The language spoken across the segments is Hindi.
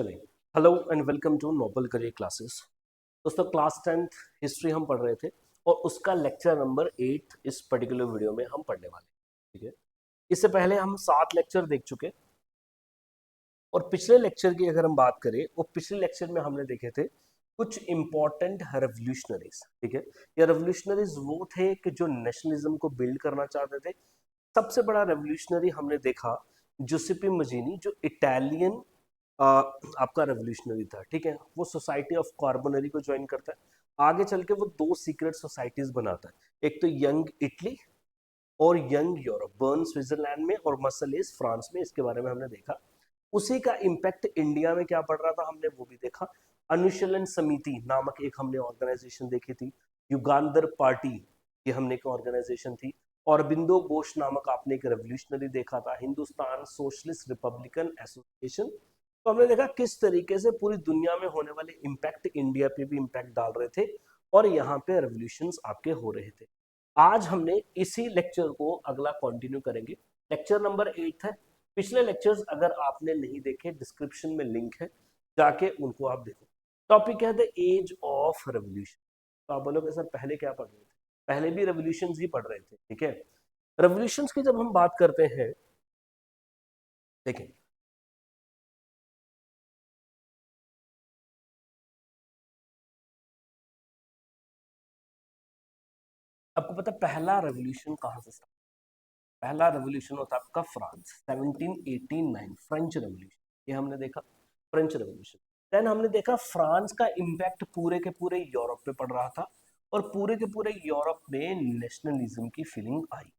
चलिए। Hello and welcome to Noble Career classes. दोस्तों, क्लास 10th हिस्ट्री हम पढ़ रहे थे और उसका लेक्चर नंबर 8 इस पर्टिकुलर वीडियो में हम पढ़ने वाले हैं। ठीक है, इससे पहले हम 7 लेक्चर देख चुके और पिछले लेक्चर की अगर हम बात करें वो पिछले लेक्चर में हमने देखे थे कुछ इंपॉर्टेंट रेवोल्यूशनरीज। ठीक है, ये रेवोल्यूशनरीज वो थे कि जो नेशनलिज्म को बिल्ड करना चाहते थे। सबसे बड़ा रेवोल्यूशनरी हमने देखा जुसेपी मजीनी, जो इटालियन आपका रेवोल्यूशनरी था। ठीक है, वो सोसाइटी ऑफ कार्बोनरी को ज्वाइन करता है। आगे चल के वो 2 सीक्रेट सोसाइटीज बनाता है, एक तो यंग इटली और यंग यूरोप, बर्न स्विट्जरलैंड में और मसलेस फ्रांस में। इसके बारे में हमने देखा। उसी का इम्पैक्ट इंडिया में क्या पड़ रहा था हमने वो भी देखा। अनुशीलन समिति नामक एक हमने ऑर्गेनाइजेशन देखी थी। युगांधर पार्टी ये हमने एक ऑर्गेनाइजेशन थी। और बिंदु घोष नामक आपने एक रेवोल्यूशनरी देखा था, हिंदुस्तान सोशलिस्ट रिपब्लिकन एसोसिएशन। तो हमने देखा किस तरीके से पूरी दुनिया में होने वाले इम्पैक्ट इंडिया पे भी इम्पैक्ट डाल रहे थे और यहाँ पे रेवोल्यूशंस आपके हो रहे थे। आज हमने इसी लेक्चर को अगला कंटिन्यू करेंगे। लेक्चर नंबर 8 है। पिछले लेक्चर्स अगर आपने नहीं देखे, डिस्क्रिप्शन में लिंक है, जाके उनको आप देखो। टॉपिक है द एज ऑफ रेवोल्यूशन। तो आप बोलोगे सर पहले क्या पढ़ रहे थे? पहले भी रेवोल्यूशंस ही पढ़ रहे थे। ठीक है, रेवोल्यूशंस की जब हम बात करते हैं, देखें, आपको पता है पहला रेवोल्यूशन कहाँ से स्टार्ट? पहला रेवोल्यूशन होता है आपका फ्रांस 1789, फ्रेंच रेवोल्यूशन। ये हमने देखा, फ्रेंच रेवोल्यूशन। देन हमने देखा फ्रांस का इम्पैक्ट पूरे के पूरे यूरोप पे पड़ रहा था और पूरे के पूरे यूरोप में नेशनलिज्म की फीलिंग आई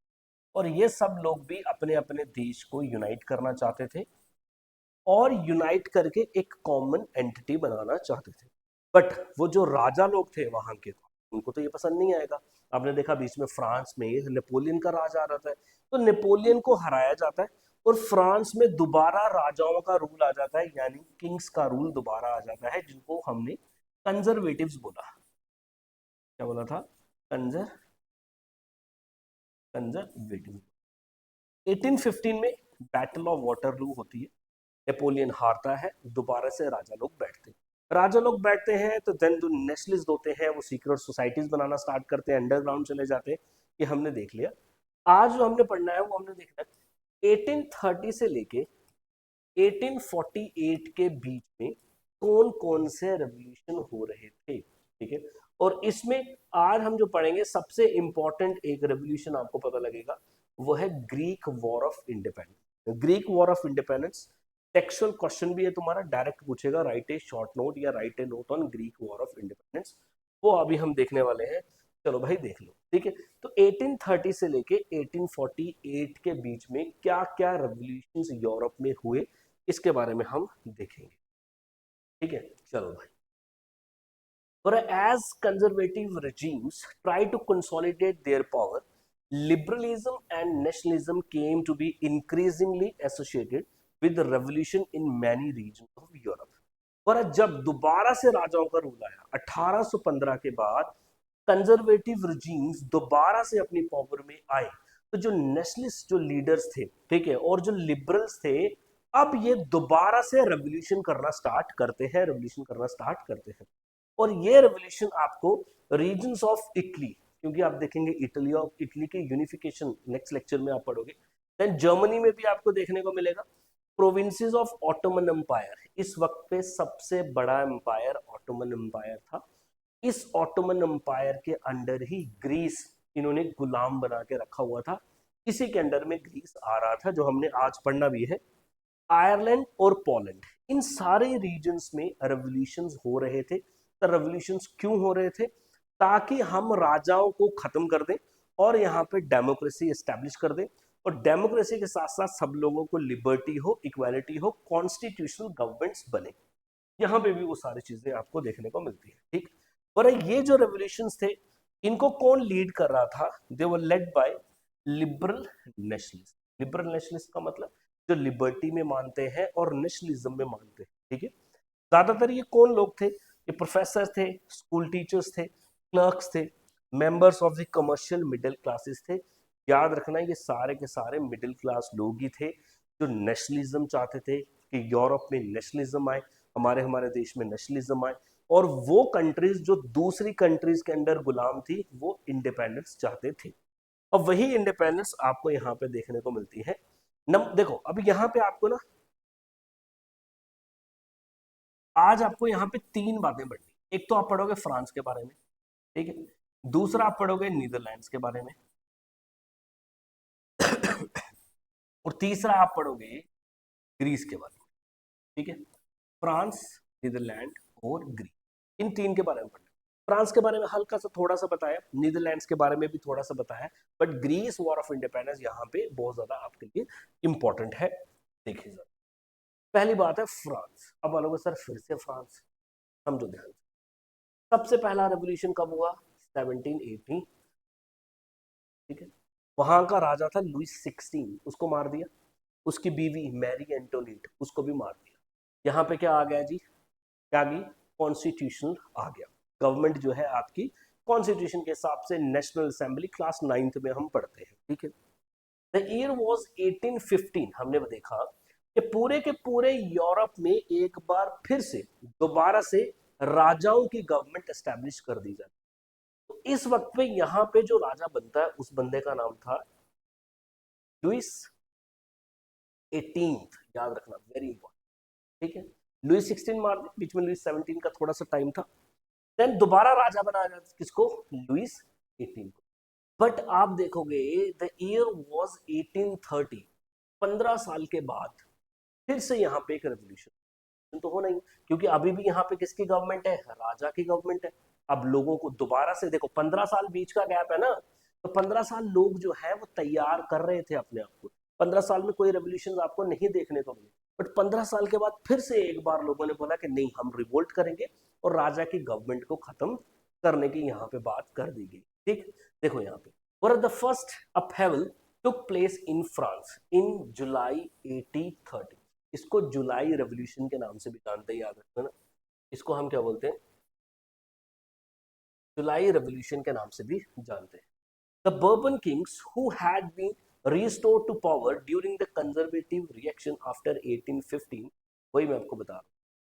और ये सब लोग भी अपने अपने देश को यूनाइट करना चाहते थे और यूनाइट करके एक कॉमन एंटिटी बनाना चाहते थे। बट वो जो राजा लोग थे वहां के, उनको तो ये पसंद नहीं आएगा। आपने देखा बीच में फ्रांस में नेपोलियन का राज आ रहा था, तो नेपोलियन को हराया जाता है और फ्रांस में दोबारा राजाओं का रूल आ जाता है, यानी किंग्स का रूल दोबारा आ जाता है, जिनको हमने कंजर्वेटिव्स बोला। क्या बोला था? कंजर्वेटिव। 1815 में बैटल ऑफ वाटरलू होती है, नेपोलियन हारता है, दोबारा से राजा लोग बैठते हैं। राजा लोग बैठते हैं तो देन जो नेशनलिस्ट होते हैं वो सीक्रेट सोसाइटीज बनाना स्टार्ट करते हैं, अंडरग्राउंड चले जाते हैं। ये हमने देख लिया। आज जो हमने पढ़ना है वो हमने देखना है 1830 से लेके 1848 के बीच में कौन कौन से रेवोल्यूशन हो रहे थे। ठीक है, और इसमें आज हम जो पढ़ेंगे सबसे इंपॉर्टेंट एक रेवोल्यूशन आपको पता लगेगा, वो है Greek war of independence. Greek war of independence textual question भी है तुम्हारा, डायरेक्ट पूछेगा, राइट ए शॉर्ट नोट या right A note on Greek war of independence. वो अभी हम देखने वाले हैं। चलो भाई देख लो। ठीक है, तो 1830 से लेके 1848 के बीच में क्या क्या रेवोल्यूशंस यूरोप में हुए, इसके बारे में हम देखेंगे। ठीक है, चलो भाई। Whereas conservative regimes try to consolidate their power, liberalism and nationalism came to be increasingly associated with the revolution in many regions of Europe. और जब दोबारा से राजाओं का रूल आया 1815 के बाद, कंजर्वेटिव रिजीम्स दोबारा से अपनी पावर में आए, तो जो नेशनलिस्ट जो लीडर्स थे, ठीक है, और जो लिबरल्स थे, अब ये दोबारा से रेवोल्यूशन करना स्टार्ट करते हैं, रेवोल्यूशन करना स्टार्ट करते हैं। और ये रेवोल्यूशन आपको रीजन्स ऑफ इटली, क्योंकि आप देखेंगे इटली और इटली के यूनिफिकेशन नेक्स्ट लेक्चर में आप पढ़ोगे। देन जर्मनी में भी आपको देखने को मिलेगा प्रोविंसेस ऑफ ऑटोमन एम्पायर। इस वक्त पे सबसे बड़ा एम्पायर ऑटोमन एम्पायर था। इस ऑटोमन एम्पायर के अंडर ही ग्रीस इन्होंने गुलाम बना के रखा हुआ था। इसी के अंडर में ग्रीस आ रहा था, जो हमने आज पढ़ना भी है। आयरलैंड और पोलैंड, इन सारे रीजन्स में रेवोल्यूशंस हो रहे थे। तो रेवोल्यूशंस क्यों हो रहे थे? ताकि हम राजाओं को खत्म कर दें और यहाँ पे डेमोक्रेसी एस्टेब्लिश कर दें, और डेमोक्रेसी के साथ साथ सब लोगों को लिबर्टी हो, इक्वालिटी हो, कॉन्स्टिट्यूशनल गवर्नमेंट्स बने। यहाँ पे भी वो सारी चीजें आपको देखने को मिलती है। ठीक, पर ये जो रेवोल्यूशंस थे, इनको कौन लीड कर रहा था? They were led by liberal nationalist. Liberal nationalist का मतलब जो लिबर्टी में मानते हैं और नेशनलिज्म में मानते हैं। ठीक है, ज्यादातर ये कौन लोग थे? ये प्रोफेसर थे, स्कूल टीचर्स थे, क्लर्क्स थे, members of the commercial middle classes थे। याद रखना ये सारे के सारे मिडिल क्लास लोग ही थे जो नेशनलिज्म चाहते थे कि यूरोप में नेशनलिज्म आए। हमारे हमारे देश में नेशनलिज्म आए, और वो कंट्रीज जो दूसरी कंट्रीज के अंडर गुलाम थी वो इंडिपेंडेंस चाहते थे। अब वही इंडिपेंडेंस आपको यहाँ पे देखने को मिलती है। देखो अब यहाँ पे आपको ना, आज आपको यहाँ पे तीन बातें पढ़नी। एक तो आप पढ़ोगे फ्रांस के बारे में, ठीक है, दूसरा आप पढ़ोगे नीदरलैंड्स के बारे में, और तीसरा आप पढ़ोगे ग्रीस के बारे में, ठीक है। फ्रांस, नीदरलैंड और ग्रीस, इन तीन के बारे में पढ़ना। फ्रांस के बारे में हल्का सा थोड़ा सा बताया, नीदरलैंड्स के बारे में भी थोड़ा सा बताया, but Greece war of independence यहाँ पे बहुत ज्यादा आपके लिए इंपॉर्टेंट है। देखिए सर, पहली बात है फ्रांस। अब बोलोगे सर फिर से फ्रांस, समझो ध्यान से। सबसे पहला रेवोल्यूशन कब हुआ? 1780, ठीक है। वहां का राजा था लुइस 16, उसको मार दिया। उसकी बीवी मैरी एंटोनीट, उसको भी मार दिया। यहाँ पे क्या आ गया जी? क्या आ गई? कॉन्स्टिट्यूशनल आ गया। गवर्नमेंट जो है आपकी कॉन्स्टिट्यूशन के हिसाब से, नेशनल असेंबली क्लास 9th में हम पढ़ते हैं, ठीक है। The year was 1815। हमने देखा कि पूरे के पूरे यूरोप में एक बार फिर से दोबारा से राजाओं की गवर्नमेंट एस्टेब्लिश कर दी जाती। तो इस वक्त पे यहाँ पे जो राजा बनता है उस बंदे का नाम था लुइस 18th, याद रखना, वेरी इंपॉर्टेंट, ठीक है। लुइस 16 मार दे, बीच में लुइस 17 का थोड़ा सा टाइम था। देन दोबारा राजा बनाया जाता, किसको? लुइस 18 को। बट आप देखोगे द ईयर वाज 1830, 15 साल के बाद फिर से यहाँ पे एक रेवोल्यूशन तो हो नहीं, क्योंकि अभी भी यहाँ पे किसकी गवर्नमेंट है? राजा की गवर्नमेंट है। अब लोगों को दोबारा से देखो, 15 साल बीच का गैप है ना, तो 15 साल लोग जो है वो तैयार कर रहे थे अपने आप को। 15 साल में कोई रेवोल्यूशन आपको नहीं देखने को मिले, बट 15 साल के बाद फिर से एक बार लोगों ने बोला कि नहीं, हम रिवोल्ट करेंगे और राजा की गवर्नमेंट को खत्म करने की यहाँ पे बात कर दी गई, ठीक। देखो यहाँ पे, were the first upheaval took place in France in July 1830। इसको जुलाई रेवोल्यूशन के नाम से भी जानते हैं, याद रखना ना। इसको हम क्या बोलते हैं? जुलाई रेवोल्यूशन के नाम से भी जानते हैं। The Bourbon kings who had been restored to power during the conservative reaction after 1815। वही मैं आपको बता रहा हूँ,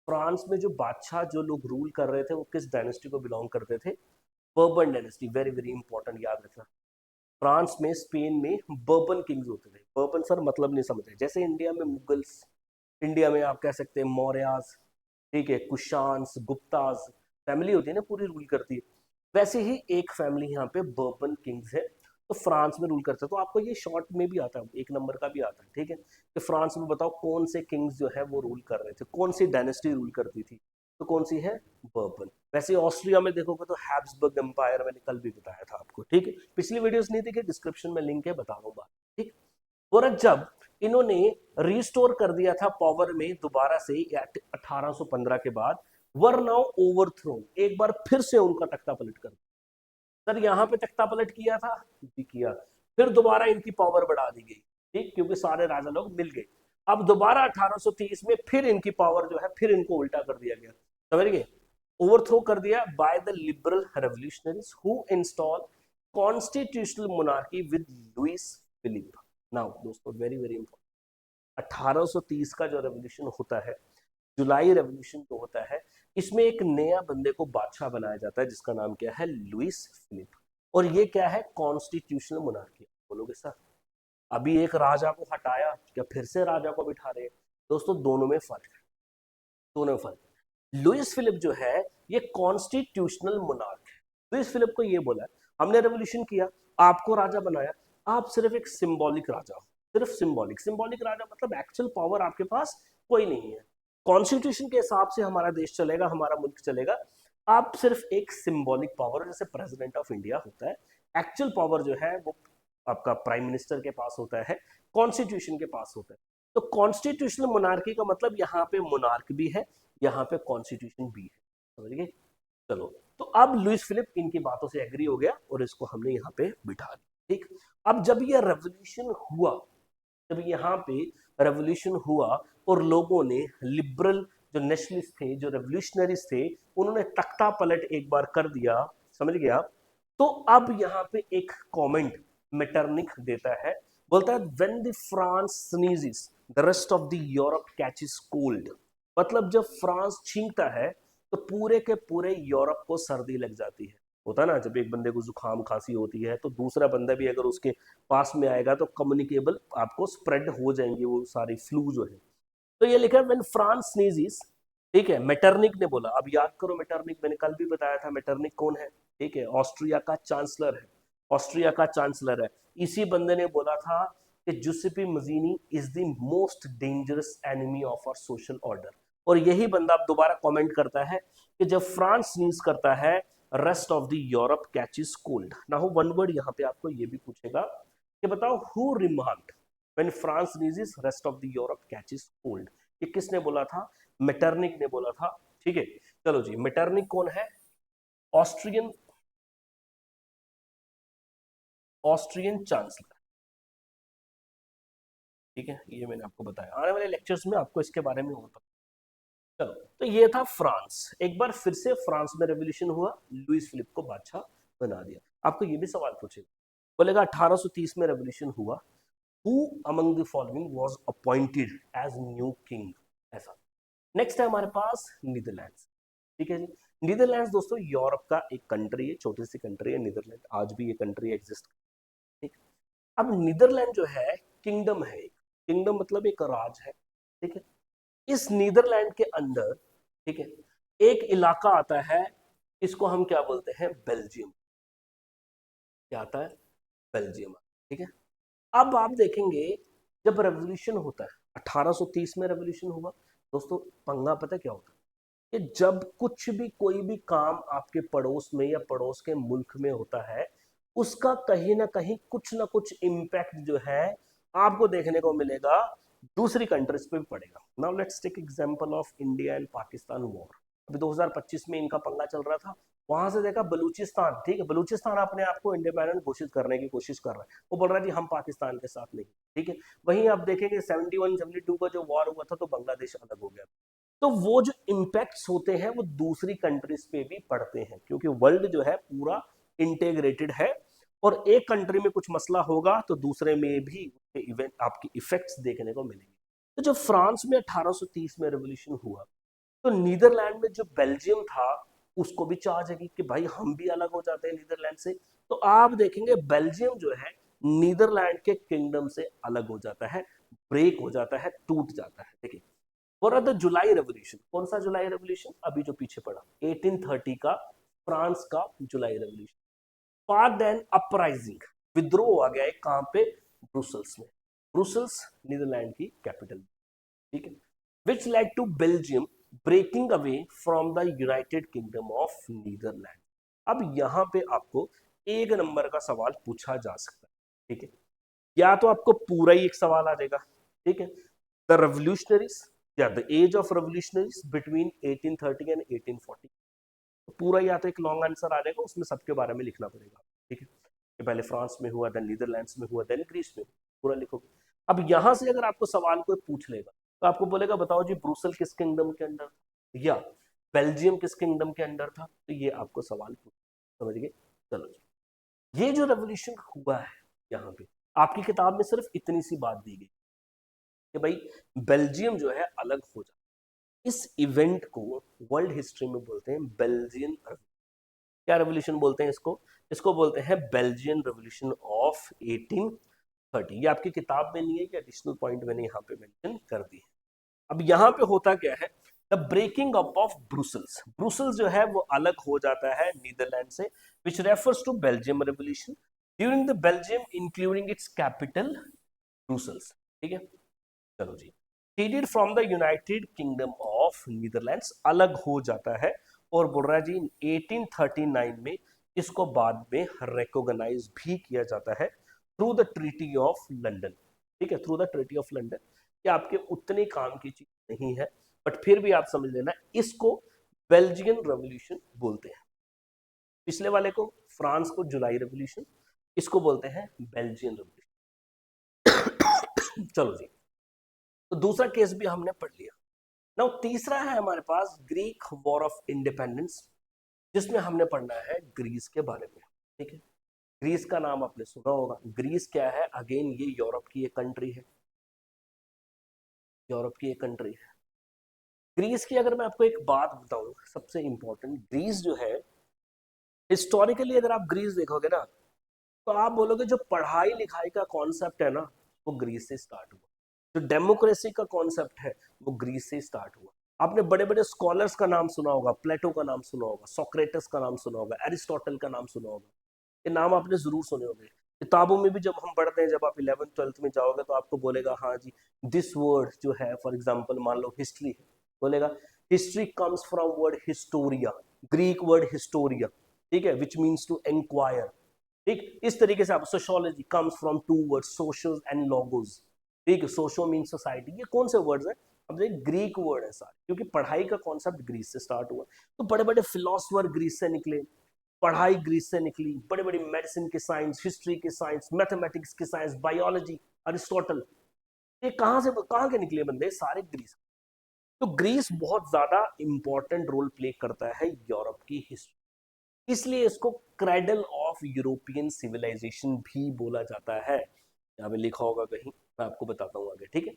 फ्रांस में जो बादशाह, जो लोग रूल कर रहे थे, वो किस डायनेस्टी को बिलोंग करते थे? Bourbon dynasty, very very important, याद रखना। फ्रांस में, स्पेन में बर्बन किंग्स होते थे। बर्बन सर मतलब नहीं समझे, जैसे इंडिया में मुगल्स, इंडिया में आप कह सकते हैं मौर्यास, ठीक है, कुशान्स, गुप्तास, फैमिली होती है ना, पूरी रूल करती है। वैसे ही एक फैमिली यहाँ पे बर्बन किंग्स है, तो फ्रांस में रूल करते हैं। तो आपको ये शॉर्ट में भी आता है, एक नंबर का भी आता है, ठीक है, कि फ्रांस में बताओ कौन से किंग्स जो है वो रूल कर रहे थे, कौन सी डायनेस्टी रूल करती थी, तो कौन सी है? बर्बन। वैसे ऑस्ट्रिया में देखोगे तो हैब्सबर्ग एम्पायर, मैंने कल भी बताया था आपको, ठीक है। पिछली वीडियोस नहीं देखी, डिस्क्रिप्शन में लिंक है, बता दूंगा, ठीक। और जब इन्होंने रिस्टोर कर दिया था पावर में दोबारा से 1815 के बाद, वर नाउ ओवरथ्रोन, एक बार फिर से उनका तख्ता पलट कर। सर यहाँ पे तख्ता पलट किया था जी, किया। फिर दोबारा इनकी पावर बढ़ा दी गई, ठीक, क्योंकि सारे राजा लोग मिल गए। अब दोबारा 1830 में फिर इनकी पावर जो है, फिर इनको उल्टा कर दिया गया, समझ गए? ओवरथ्रो कर दिया by the liberal revolutionaries who install constitutional monarchy with Louis Philippe. Now दोस्तों, वेरी वेरी इंपॉर्टेंट, 1830 का जो रेवोल्यूशन होता है, जुलाई रेवोल्यूशन जो होता है, इसमें एक नया बंदे को बादशाह बनाया जाता है, जिसका नाम क्या है? Louis Philippe. और ये क्या है? Constitutional monarchy. बोलोगे सर अभी एक राजा को हटाया, क्या फिर से राजा को बिठा रहे हैं? दोस्तों दोनों में फर्क है, दोनों में फर्क है। लुइस फिलिप जो है ये कॉन्स्टिट्यूशनल मोनार्क है। लुइस फिलिप को ये बोला, हमने रेवोल्यूशन किया, आपको राजा बनाया, आप सिर्फ एक सिंबॉलिक राजा हो, सिर्फ सिंबॉलिक। सिंबॉलिक राजा मतलब एक्चुअल पावर आपके पास कोई नहीं है। कॉन्स्टिट्यूशन के हिसाब से हमारा देश चलेगा, हमारा मुल्क चलेगा, आप सिर्फ एक सिंबॉलिक पावर, जैसे प्रेसिडेंट ऑफ इंडिया होता है, एक्चुअल पावर जो है वो आपका प्राइम मिनिस्टर के पास होता है, कॉन्स्टिट्यूशन के पास होता है। तो कॉन्स्टिट्यूशनल मोनार्की का मतलब यहाँ पे मोनार्क भी है, यहाँ पे कॉन्स्टिट्यूशन भी है, समझ गए? चलो, तो अब लुइस फिलिप इनकी बातों से एग्री हो गया और इसको हमने यहाँ पे बिठा दिया, ठीक। अब जब ये रेवोल्यूशन हुआ, जब यहाँ पे रेवोल्यूशन हुआ और लोगों ने, लिबरल जो नेशनलिस्ट थे, जो रेवोल्यूशनरीज थे, उन्होंने तख्ता पलट एक बार कर दिया, समझ गया? तो अब यहाँ पे एक कमेंट मेटरनिक देता है, बोलता है when the France sneezes the rest of the Europe catches cold. मतलब जब फ्रांस छींकता है तो पूरे के पूरे यूरोप को सर्दी लग जाती है। होता है ना, जब एक बंदे को जुकाम खांसी होती है तो दूसरा बंदा भी अगर उसके पास में आएगा तो कम्युनिकेबल आपको स्प्रेड हो जाएंगे वो सारी फ्लू जो है। तो ये लिखा है व्हेन फ्रांस स्नीजेस, ठीक है। मेटरनिक ने बोला, अब याद करो मेटरनिक, मैंने कल भी बताया था मेटरनिक कौन है, ठीक है, ऑस्ट्रिया का चांसलर है, ऑस्ट्रिया का चांसलर है। इसी बंदे ने बोला था कि Giuseppe Mazzini is the most dangerous enemy of our social order. और यही बंदा अब दोबारा कमेंट करता है कि जब फ्रांस स्नीज करता है rest of the Europe catches cold. Now one word यहाँ पे आपको ये भी पूछेगा कि बताओ who remarked when France sneezes rest of the Europe catches cold. ये किसने बोला था? मेटरनिक ने बोला था, ठीक है। चलो जी, मेटरनिक कौन है? ऑस्ट्रियन, ऑस्ट्रियन चांसलर, ठीक है। ये मैंने आपको बताया, आने वाले लेक्चर्स में आपको इसके बारे में और पता। चलो, तो ये था फ्रांस। एक बार फिर से फ्रांस में रेवोल्यूशन हुआ, लुइस फिलिप को बादशाह बना दिया। आपको ये भी सवाल पूछेगा, बोलेगा 1830 में रेवोल्यूशन हुआ, who among the following was appointed as new king, ऐसा। नेक्स्ट है हमारे पास नीदरलैंड्स, ठीक है जी। नीदरलैंड्स दोस्तों यूरोप का एक कंट्री है, छोटी सी कंट्री है नीदरलैंड, आज भी ये कंट्री एग्जिस्ट, ठीक। अब नीदरलैंड जो है किंगडम है, किंगडम मतलब एक राज है, ठीक है। इस नीदरलैंड के अंदर, ठीक है, एक इलाका आता है, इसको हम क्या बोलते हैं? बेल्जियम। क्या आता है? बेल्जियम, ठीक है। अब आप देखेंगे जब रेवोल्यूशन होता है, 1830 में रेवोल्यूशन हुआ दोस्तों, पंगा पता क्या होता है कि जब कुछ भी कोई भी काम आपके पड़ोस में या पड़ोस के मुल्क में होता है, उसका कहीं ना कुछ इम्पैक्ट जो है आपको देखने को मिलेगा, दूसरी कंट्रीज पे भी पड़ेगा। Now let's take example of India and Pakistan war. अभी 2025 में इनका पंगा चल रहा था, वहां से देखा बलूचिस्तान, ठीक है, बलूचिस्तान अपने आप को इंडिपेंडेंट घोषित करने की कोशिश कर रहा है, वो बोल रहा है जी हम पाकिस्तान के साथ नहीं, ठीक है। वहीं आप देखेंगे 71-72 का जो वॉर हुआ था तो बांग्लादेश अलग हो गया। तो वो जो इम्पैक्ट्स होते हैं वो दूसरी कंट्रीज पे भी पड़ते हैं, क्योंकि वर्ल्ड जो है पूरा इंटेग्रेटेड है, और एक कंट्री में कुछ मसला होगा तो दूसरे में भी इवेंट आपकी इफेक्ट्स देखने को मिलेंगे। तो जब फ्रांस में 1830 में रेवोल्यूशन हुआ तो नीदरलैंड में जो बेल्जियम था उसको भी चार्ज है कि भाई हम भी अलग हो जाते हैं नीदरलैंड से। तो आप देखेंगे बेल्जियम जो है नीदरलैंड के किंगडम से अलग हो जाता है, ब्रेक हो जाता है, टूट जाता है। देखिए, और द जुलाई रेवोल्यूशन, कौन सा जुलाई रेवोल्यूशन? अभी जो पीछे पड़ा 1830 का फ्रांस का जुलाई रेवोल्यूशन। स्पार्क्ड एन अपराइजिंग, विद्रोह आ गया है कहां पे? ब्रुसल्स में। ब्रुसल्स नीदरलैंड की कैपिटल, ठीक है। Which led to Belgium breaking away from the United Kingdom of Netherland. अब यहां पे आपको एक नंबर का सवाल पूछा जा सकता है, ठीक है। या तो आपको पूरा ही एक सवाल आ जाएगा, ठीक है, द रेवोल्यूशनरीज या the age of revolutionaries between 1830 and 1840। तो पूरा या तो एक लॉन्ग आंसर आ जाएगा, उसमें सबके बारे में लिखना पड़ेगा, ठीक है, कि पहले फ्रांस में हुआ, देन नीदरलैंड्स में हुआ, देन ग्रीस में हुआ, पूरा लिखोगे। अब यहां से अगर आपको सवाल कोई पूछ लेगा तो आपको बोलेगा बताओ जी ब्रुसल किस किंगडम के अंडर था, या बेल्जियम किस किंगडम के अंडर था, तो ये आपको सवाल पूछ, समझ गए। चलो जी, ये जो रेवोल्यूशन हुआ है यहाँ पे आपकी किताब में सिर्फ इतनी सी बात दी गई कि भाई बेल्जियम जो है अलग हो जाए। इस इवेंट को वर्ल्ड हिस्ट्री में बोलते हैं बेल्जियन, क्या रेवोल्यूशन बोलते हैं इसको? इसको बोलते हैं बेल्जियन रेवोल्यूशन ऑफ 1830। ये आपकी किताब में नहीं है, ये एडिशनल पॉइंट मैंने यहाँ पे मेंशन कर दी है। अब यहाँ पे होता क्या है, the breaking up of Brussels, Brussels जो है वो अलग हो जाता है नीदरलैंड से, which refers to Belgium revolution during the Belgium including its capital Brussels, ठीक है। चलो जी, seceded from the United Kingdom of Netherlands, अलग हो जाता है, और बोल रहा है जी 1839 में इसको बाद में रिकॉग्नाइज भी किया जाता है through the treaty of London, ठीक है, through the treaty of London. कि आपके उतने काम की चीज नहीं है, बट फिर भी आप समझ लेना इसको बेल्जियन रेवोल्यूशन बोलते हैं। पिछले वाले को फ्रांस को जुलाई रेवोल्यूशन, इसको बोलते हैं बेल्जियन रेवोल्यूशन। चलो जी, तो दूसरा केस भी हमने पढ़ लिया। नाउ तीसरा है हमारे पास ग्रीक वॉर ऑफ इंडिपेंडेंस, जिसमें हमने पढ़ना है ग्रीस के बारे में, ठीक है। ग्रीस का नाम आपने सुना होगा। ग्रीस क्या है? अगेन ये यूरोप की एक कंट्री है, यूरोप की एक कंट्री है। ग्रीस की अगर मैं आपको एक बात बताऊं, सबसे इंपॉर्टेंट, ग्रीस जो है हिस्टोरिकली अगर आप ग्रीस देखोगे ना, तो आप बोलोगे जो पढ़ाई लिखाई का कॉन्सेप्ट है ना, वो ग्रीस से स्टार्ट हुआ। जो डेमोक्रेसी का कॉन्सेप्ट है वो ग्रीस से स्टार्ट हुआ। आपने बड़े बड़े स्कॉलर्स का नाम सुना होगा, प्लेटो का नाम सुना होगा, सोक्रेटस का नाम सुना होगा, एरिस्टोटल का नाम सुना होगा। ये नाम आपने जरूर सुने होंगे। किताबों में भी जब हम पढ़ते हैं, जब आप 11th 12th में जाओगे तो आपको बोलेगा हाँ जी, दिस वर्ड जो है, फॉर एग्जाम्पल मान लो हिस्ट्री है, बोलेगा history comes from word Historia, Greek word Historia, ठीक है, विच मीन्स टू इंक्वायर। ठीक, इस तरीके से आप sociology comes from two word social and logos. ठीक है, सोशो मीन सोसाइटी, ये कौन से वर्ड्स हैं? अब देखिए ग्रीक वर्ड है सारे, क्योंकि पढ़ाई का कॉन्सेप्ट ग्रीस से स्टार्ट हुआ। तो बड़े बड़े फिलोसफर ग्रीस से निकले, पढ़ाई ग्रीस से निकली, बड़े बड़े मेडिसिन के साइंस, हिस्ट्री के साइंस, मैथमेटिक्स के साइंस, बायोलॉजी, अरिस्टोटल, ये कहाँ के निकले बंदे? सारे ग्रीस। तो ग्रीस बहुत ज्यादा इंपॉर्टेंट रोल प्ले करता है यूरोप की हिस्ट्री, इसलिए इसको क्रेडल ऑफ यूरोपियन सिविलाइजेशन भी बोला जाता है। यहाँ पे लिखा होगा कहीं, मैं आपको बताता हूँ आगे, ठीक है।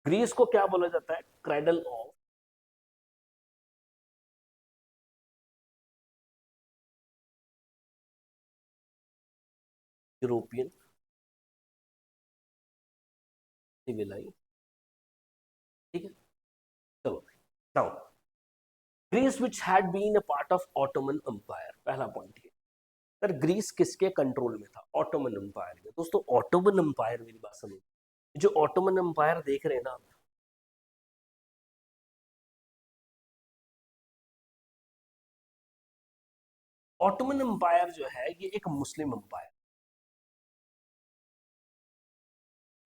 ग्रीस को क्या बोला जाता है? क्रेडल ऑफ यूरोपियन सिविलाइजेशन, ठीक है। चलो, now Greece which had been a part of Ottoman Empire, पहला पॉइंट ये। सर ग्रीस किसके कंट्रोल में था? ऑटोमन एम्पायर में। दोस्तों ऑटोमन एम्पायर, मेरी बात सुनिए, जो ऑटोमन एम्पायर देख रहे हैं ना, ऑटोमन एम्पायर जो है ये एक मुस्लिम एम्पायर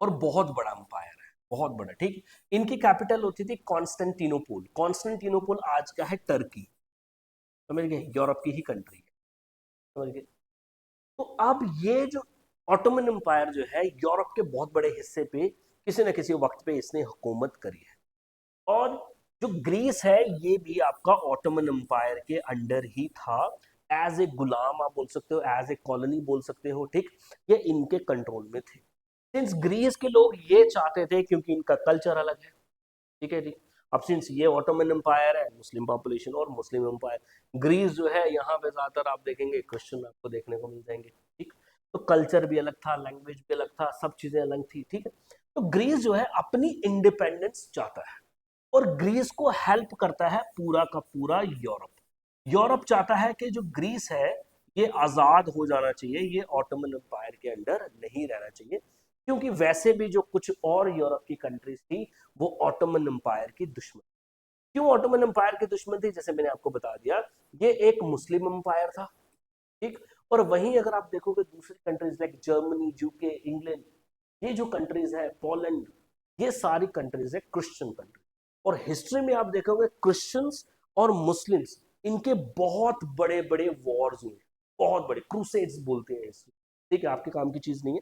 और बहुत बड़ा एम्पायर है, बहुत बड़ा, ठीक। इनकी कैपिटल होती थी कॉन्स्टेंटिनोपोल। कॉन्स्टेंटिनोपोल आज का है टर्की, समझ गए, यूरोप की ही कंट्री है, समझ गए। तो अब ये जो ऑटोमन एम्पायर जो है, यूरोप के बहुत बड़े हिस्से पे किसी न किसी वक्त पे इसने हुकूमत करी है। और जो ग्रीस है ये भी आपका ऑटोमन एम्पायर के अंडर ही था, एज ए गुलाम आप बोल सकते हो, एज ए कॉलोनी बोल सकते हो, ठीक। ये इनके कंट्रोल में थे। सिंस ग्रीस के लोग ये चाहते थे, क्योंकि इनका कल्चर अलग है, ठीक है जी। अब सिंस ये ऑटोमन एम्पायर है, मुस्लिम पॉपुलेशन और मुस्लिम एम्पायर, ग्रीस जो है यहाँ पे ज्यादातर आप देखेंगे क्रिश्चियन आपको देखने को मिल जाएंगे, ठीक। तो कल्चर भी अलग था, लैंग्वेज भी अलग था, सब चीजें अलग थी, ठीक है। तो ग्रीस जो है अपनी इंडिपेंडेंस चाहता है, और ग्रीस को हेल्प करता है पूरा का पूरा यूरोप। यूरोप चाहता है कि जो ग्रीस है ये आजाद हो जाना चाहिए, ये ऑटोमन एम्पायर के अंडर नहीं रहना चाहिए, क्योंकि वैसे भी जो कुछ और यूरोप की कंट्रीज थी वो ऑटोमन एम्पायर की दुश्मन। क्यों ऑटोमन एम्पायर की दुश्मन थी? जैसे मैंने आपको बता दिया, ये एक मुस्लिम एम्पायर था, ठीक। और वहीं अगर आप देखोगे दूसरी countries like Germany, UK, England, ये जो कंट्रीज है, पोलैंड, ये सारी कंट्रीज है क्रिश्चियन कंट्री। और हिस्ट्री में आप देखोगे क्रिश्चियंस और मुस्लिम्स, इनके बहुत बड़े बड़े वॉर्स हुए, बहुत बड़े क्रूसेड्स बोलते हैं इसमें, ठीक है, आपके काम की चीज नहीं है।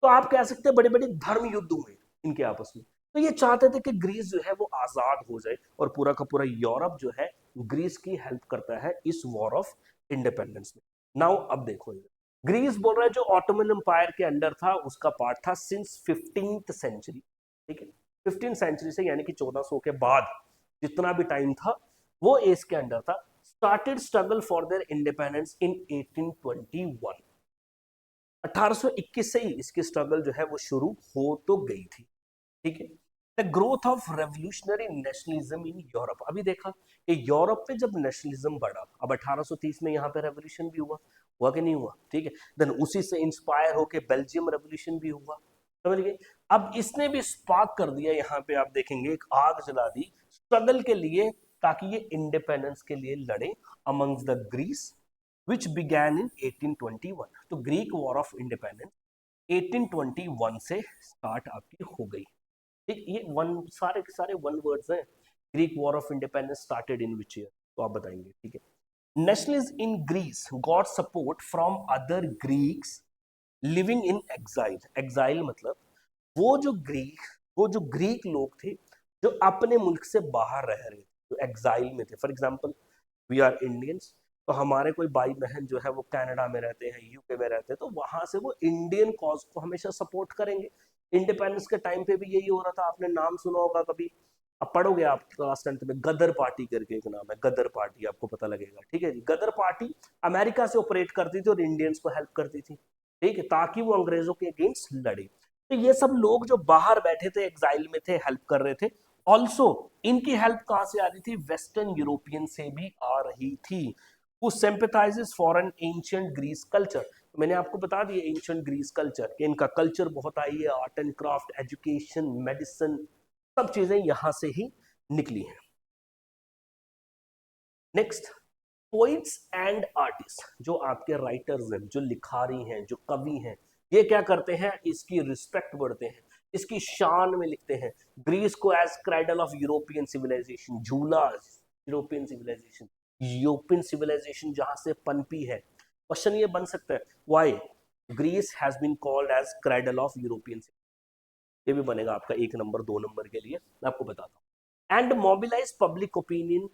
तो आप कह सकते हैं बड़े बड़े धर्म युद्ध हुए इनके आपस में। तो ये चाहते थे कि ग्रीस जो है वो आजाद हो जाए, और पूरा का पूरा यूरोप जो है ग्रीस की हेल्प करता है इस वॉर ऑफ इंडिपेंडेंस में। नाउ अब देखो, ग्रीस बोल रहा है जो ऑटोमन एम्पायर के अंडर था उसका पार्ट था सिंस 15th सेंचुरी, ठीक है। 15th सेंचुरी से, यानी कि 1400 के बाद जितना भी टाइम था वो इसके अंडर था। Started struggle for their independence in 1821, 1821 से ही इसकी स्ट्रगल जो है वो शुरू हो तो गई थी, ठीक है। The growth of revolutionary nationalism in Europe, अभी देखा कि यूरोप में जब नेशनलिज्म बढ़ा, अब 1830 में यहाँ पे रेवोल्यूशन भी हुआ, हुआ कि नहीं हुआ, ठीक है। देन उसी से इंस्पायर होके बेल्जियम रेवोल्यूशन भी हुआ, समझ गए। अब इसने भी स्पार्क कर दिया, यहाँ पे आप देखेंगे एक आग जला दी स्ट्रगल के लिए, ताकि ये इंडिपेंडेंस के लिए लड़े amongst the Greece, which began in 1821। तो ग्रीक वॉर ऑफ इंडिपेंडेंस 1821 से स्टार्ट आपकी हो गई, ठीक। ये वन, सारे के सारे वन वर्ड्स हैं। Greek war of independence started in which year, तो आप बताएंगे, ठीक है। Nationalism in Greece got support from other Greeks living in exile. Exile मतलब वो जो ग्रीक लोग थे जो अपने मुल्क से बाहर रह रहे थे, जो एक्साइल में थे। For example we are Indians, तो हमारे कोई भाई बहन जो है वो कनाडा में रहते हैं, यूके में रहते हैं, तो वहां से वो इंडियन कॉज को हमेशा सपोर्ट करेंगे। इंडिपेंडेंस के टाइम पे भी यही हो रहा था, आपने नाम सुना होगा कभी, अब पढ़ोगे आप क्लास 10th में, गदर पार्टी करके एक नाम है, गदर पार्टी, आपको पता लगेगा, ठीक है जी। गदर पार्टी अमेरिका से ऑपरेट करती थी और इंडियंस को हेल्प करती थी, ठीक है, ताकि वो अंग्रेजों के अगेंस्ट लड़े। तो ये सब लोग जो बाहर बैठे थे, एग्जाइल में थे, हेल्प कर रहे थे। ऑल्सो इनकी हेल्प कहां से आ रही थी? वेस्टर्न यूरोपियन से भी आ रही थी। who sympathizes for an ancient Greece culture। मैंने आपको बता दिया एंशियंट ग्रीस कल्चर, इनका कल्चर बहुत आई है, art and craft, education, medicine, सब चीजें यहां से ही निकली हैं। नेक्स्ट, पोइट्स एंड आर्टिस्ट, जो आपके राइटर्स हैं, जो लिखारी हैं, जो कवि हैं, ये क्या करते हैं? इसकी रिस्पेक्ट बढ़ते हैं, इसकी शान में लिखते हैं ग्रीस को as cradle of European civilization, झूला यूरोपियन सिविलाइजेशन, यूरोपियन सिविलाइजेशन जहां से पनपी है। क्वेश्चन ये बन सकता है, why Greece has been called as cradle of European, ये भी बनेगा आपका 1 नंबर 2 नंबर के लिए, मैं आपको बताता हूँ। And mobilize public opinion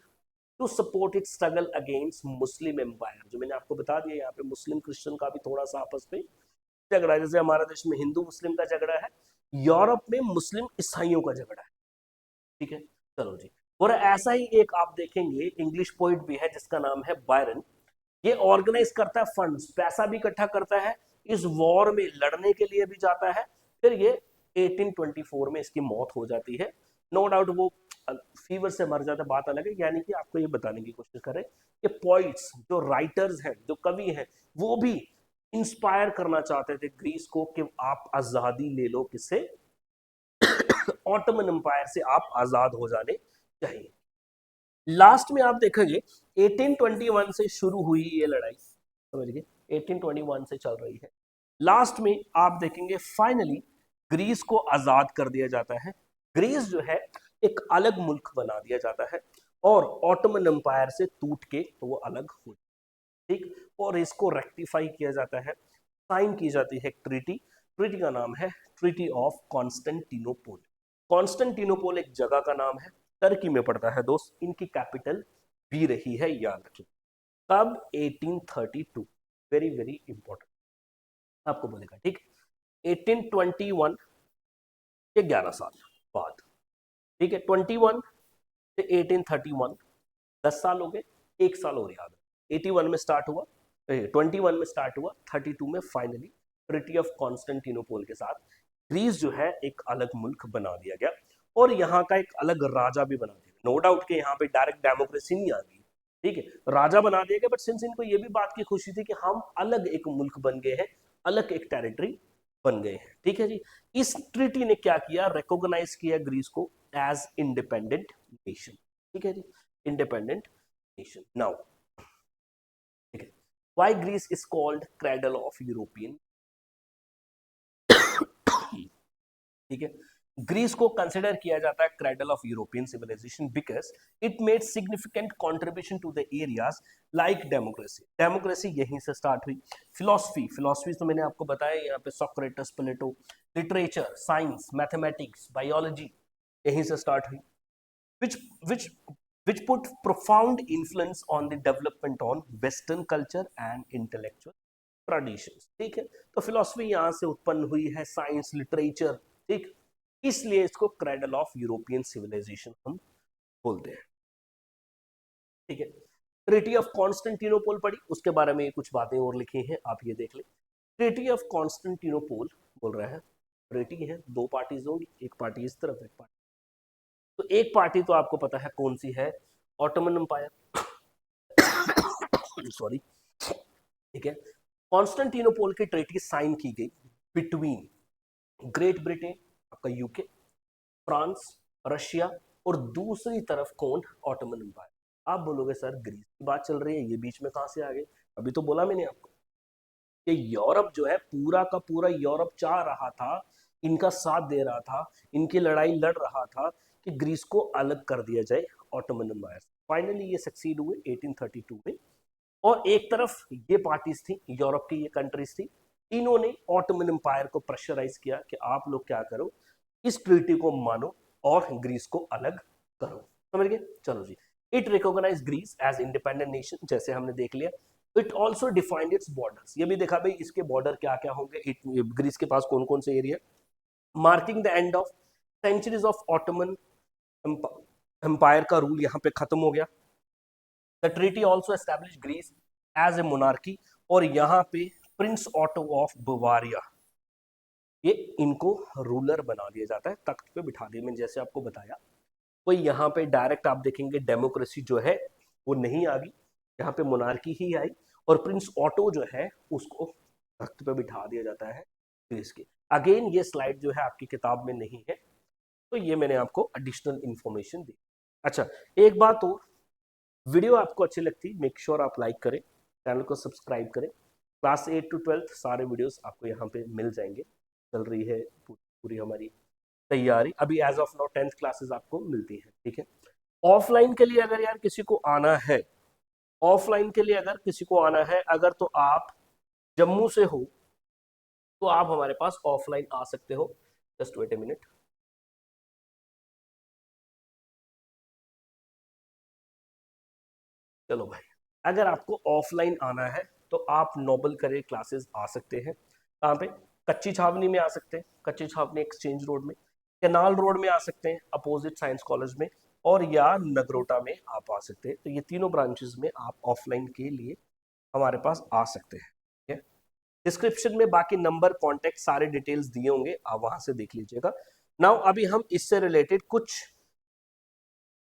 to support it struggle against Muslim Empire, जो मैंने आपको बता दिया, यहाँ पे मुस्लिम क्रिश्चियन का भी थोड़ा सा आपस में झगड़ा है, जैसे हमारे देश में हिंदू मुस्लिम का झगड़ा है, यूरोप में मुस्लिम ईसाइयों का झगड़ा है, ठीक है। चलो जी, और ऐसा ही एक आप देखेंगे इंग्लिश पोइट भी है जिसका नाम है बायरन। ये ऑर्गेनाइज करता है फंड्स, पैसा भी इकट्ठा करता है, इस वॉर में लड़ने के लिए भी जाता है। फिर ये 1824 में इसकी मौत हो जाती है। नो डाउट वो फीवर से मर जाता है, बात अलग है, यानी कि आपको ये बताने की कोशिश करें कि पॉइट्स, जो राइटर्स हैं, जो कवि हैं, वो भी इंस्पायर करना चाहते थे ग्रीस को कि आप आजादी ले लो, किससे? ऑटोमन एम्पायर से आप आजाद हो जाने चाहिए। लास्ट में आप देखेंगे 1821 से शुरू हुई ये लड़ाई, समझ गए, 1821 से चल रही है। लास्ट में आप देखेंगे फाइनली ग्रीस को आजाद कर दिया जाता है, ग्रीस जो है एक अलग मुल्क बना दिया जाता है और ऑटोमन एम्पायर से टूट के तो वो अलग हो, ठीक। और इसको रेक्टिफाई किया जाता है, साइन की जाती है एक ट्रीटी, ट्रीटी का नाम है ट्रीटी ऑफ कॉन्स्टेंटिनोपोल। कॉन्स्टेंटिनोपोल एक जगह का नाम है, टर्की में पड़ता है दोस्त, इनकी कैपिटल भी रही है, याद रखिए। कब? 1832, वेरी वेरी इंपॉर्टेंट आपको बोलेगा, ठीक। 1821 के 11 साल बाद, ठीक है, 21 से 1831, 10 साल हो गए, 1 साल और याद है। 81 में स्टार्ट हुआ, 21 में स्टार्ट हुआ, 32 में फाइनली ट्रीटी ऑफ कॉन्स्टेंटिनोपोल के साथ ग्रीस जो है एक अलग मुल्क बना दिया गया और यहाँ का एक अलग राजा भी बना दिया। नो डाउट कि यहाँ पे डायरेक्ट डेमोक्रेसी नहीं आ गई, ठीक है, राजा बना दिया गया, बट सिंस इनको ये भी बात की खुशी थी कि हम अलग एक मुल्क बन गए हैं, अलग एक टेरिटरी बन गए हैं, ठीक है जी। इस ट्रीटी ने क्या किया? रिकॉग्नाइज किया ग्रीस को एज इंडिपेंडेंट नेशन, ठीक है जी, इंडिपेंडेंट नेशन। नाउ ठीक है, why Greece is called cradle of European, ठीक है, ग्रीस को कंसिडर किया जाता है cradle of European civilization because it made significant contribution to the areas like democracy, democracy यहीं से स्टार्ट हुई। फिलोसफी, फिलोसफी तो मैंने आपको बताया यहाँ पे, सोक्रेटस, प्लेटो। लिटरेचर, साइंस, मैथमेटिक्स, बायोलॉजी यहीं से स्टार्ट हुई। which which which put profound influence on the development on western culture and intellectual traditions, ठीक है। तो फिलोसफी यहाँ से उत्पन्न हुई है, साइंस, लिटरेचर, ठीक, इसलिए इसको क्रेडल ऑफ यूरोपियन सिविलाइजेशन हम बोलते हैं, ठीक है। ट्रीटी ऑफ कॉन्स्टेंटिनोपोल पढ़ी, उसके बारे में कुछ बातें और लिखी हैं, आप ये देख लें। ट्रीटी ऑफ कॉन्स्टेंटिनोपोल बोल रहा है, ट्रीटी है, 2 पार्टीज होंगी, एक पार्टी इस तरफ, एक पार्टी, तो एक पार्टी तो आपको पता है कौन सी है, ऑटोमन एम्पायर, सॉरी, ठीक है। कॉन्स्टेंटिनोपोल की ट्रीटी साइन की गई बिटवीन ग्रेट ब्रिटेन, आपका यूके, फ्रांस, रशिया और दूसरी तरफ कौन? Ottoman Empire. आप बोलोगे सर ग्रीस की बात चल रही है, ये बीच में कहां से आ गए? अभी तो बोला मैंने आपको कि यूरोप जो है पूरा का पूरा यूरोप चाह रहा था, इनका साथ दे रहा था, इनकी लड़ाई लड़ रहा था कि ग्रीस को अलग कर दिया जाए ऑटोमन एम्पायर। फाइनली ये सक्सीड हुए 1832 में। और एक तरफ ये पार्टीज थी, यूरोप की ये कंट्रीज थी, इन्होंने ऑटोमन एम्पायर को प्रेशराइज किया कि आप लोग क्या करो, इस ट्रीटी को मानो और ग्रीस को अलग करो, समझ गए। चलो जी, it recognize Greece as independent nation, जैसे हमने देख लिया। It also defined its borders, ये भी देखा भाई इसके बॉर्डर क्या क्या होंगे, ग्रीस के पास कौन कौन से area, marking the end of centuries of Ottoman Empire का रूल यहाँ पे खत्म हो गया। The treaty also establish Greece as a monarchy, और यहाँ पे प्रिंस ऑटो ऑफ बवारिया, ये इनको रूलर बना दिया जाता है, तख्त पे बिठा दिया। मैंने जैसे आपको बताया, कोई यहाँ पे डायरेक्ट आप देखेंगे डेमोक्रेसी जो है वो नहीं आ गई, यहाँ पे मोनार्की ही आई, और प्रिंस ऑटो जो है उसको तख्त पे बिठा दिया जाता है ग्रीस के। अगेन ये स्लाइड जो है आपकी किताब में नहीं है, तो ये मैंने आपको एडिशनल इंफॉर्मेशन दी। अच्छा, एक बात और, वीडियो आपको अच्छी लगती मेक श्योर आप लाइक करें, चैनल को सब्सक्राइब करें। क्लास 8 to 12 सारे वीडियोस आपको यहाँ पे मिल जाएंगे। चल रही है पूरी हमारी तैयारी, अभी as of now 10th classes आपको मिलती है, ठीक है। ऑफलाइन के लिए अगर यार किसी को आना है, ऑफलाइन के लिए अगर किसी को आना है, अगर तो आप जम्मू से हो तो आप हमारे पास ऑफलाइन आ सकते हो। Just wait a minute. चलो भाई, अगर आपको ऑफलाइन आना है तो आप नोबल करे क्लासेस आ सकते हैं। कहाँ पे? कच्ची छावनी में आ सकते हैं, कच्ची छावनी एक्सचेंज रोड में, कैनाल रोड में आ सकते हैं अपोजिट साइंस कॉलेज में, और या नगरोटा में आप आ सकते हैं। तो ये तीनों ब्रांचेस में आप ऑफलाइन के लिए हमारे पास आ सकते हैं, ठीक है। डिस्क्रिप्शन में बाकी नंबर, कॉन्टेक्ट, सारे डिटेल्स दिए होंगे, आप वहां से देख लीजिएगा। नाउ अभी हम इससे रिलेटेड कुछ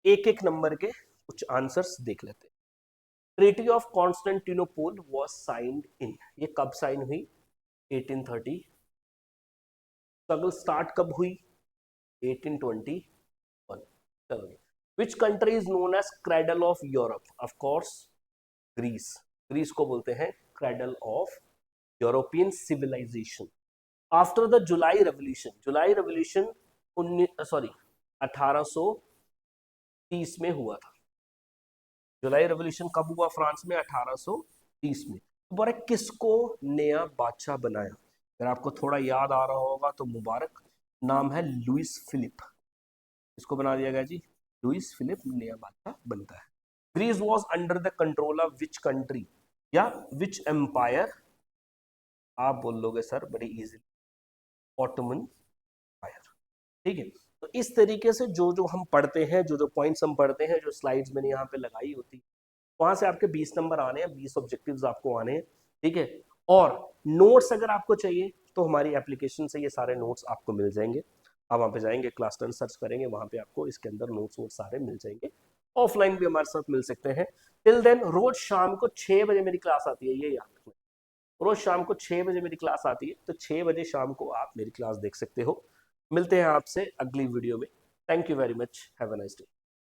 एक एक नंबर के कुछ आंसर्स देख लेते हैं। Treaty of Constantinople was signed in, ये कब साइन हुई? 1830। स्ट्रगल स्टार्ट कब हुई? 1821। चलो, which country is known as cradle of Europe? Of course Greece. Greece को बोलते हैं cradle of European civilization. After the July revolution, July revolution 1830 में हुआ था। जुलाई रेवोल्यूशन कब हुआ फ्रांस में? 1830 में। तो बोले किसको नया बादशाह बनाया? अगर आपको थोड़ा याद आ रहा होगा तो मुबारक, नाम है लुइस फिलिप। इसको बना दिया गया जी, लुइस फिलिप नया बादशाह बनता है। Greece was under the control of which country या विच एम्पायर? आप बोल लोगे सर बड़ी इजीली, ऑटोमन एम्पायर, ठीक है। तो इस तरीके से जो जो हम पढ़ते हैं, जो जो पॉइंट्स हम पढ़ते हैं, जो स्लाइड्स मैंने यहाँ पे लगाई होती, वहां से आपके 20 नंबर आने हैं, 20 ऑब्जेक्टिव्स आपको आने हैं, ठीक है। और नोट्स अगर आपको चाहिए तो हमारी एप्लीकेशन से ये सारे नोट्स आपको मिल जाएंगे। आप वहाँ पे जाएंगे, क्लास 10 सर्च करेंगे, वहाँ पे आपको इसके अंदर नोट्स वोट्स सारे मिल जाएंगे। ऑफलाइन भी हमारे साथ मिल सकते हैं। टिल देन रोज शाम को 6 बजे मेरी क्लास आती है, ये याद रखना। रोज शाम को 6 बजे मेरी क्लास आती है, तो 6 बजे शाम को आप मेरी क्लास देख सकते हो। मिलते हैं आपसे अगली वीडियो में। Thank you very much, have a nice day.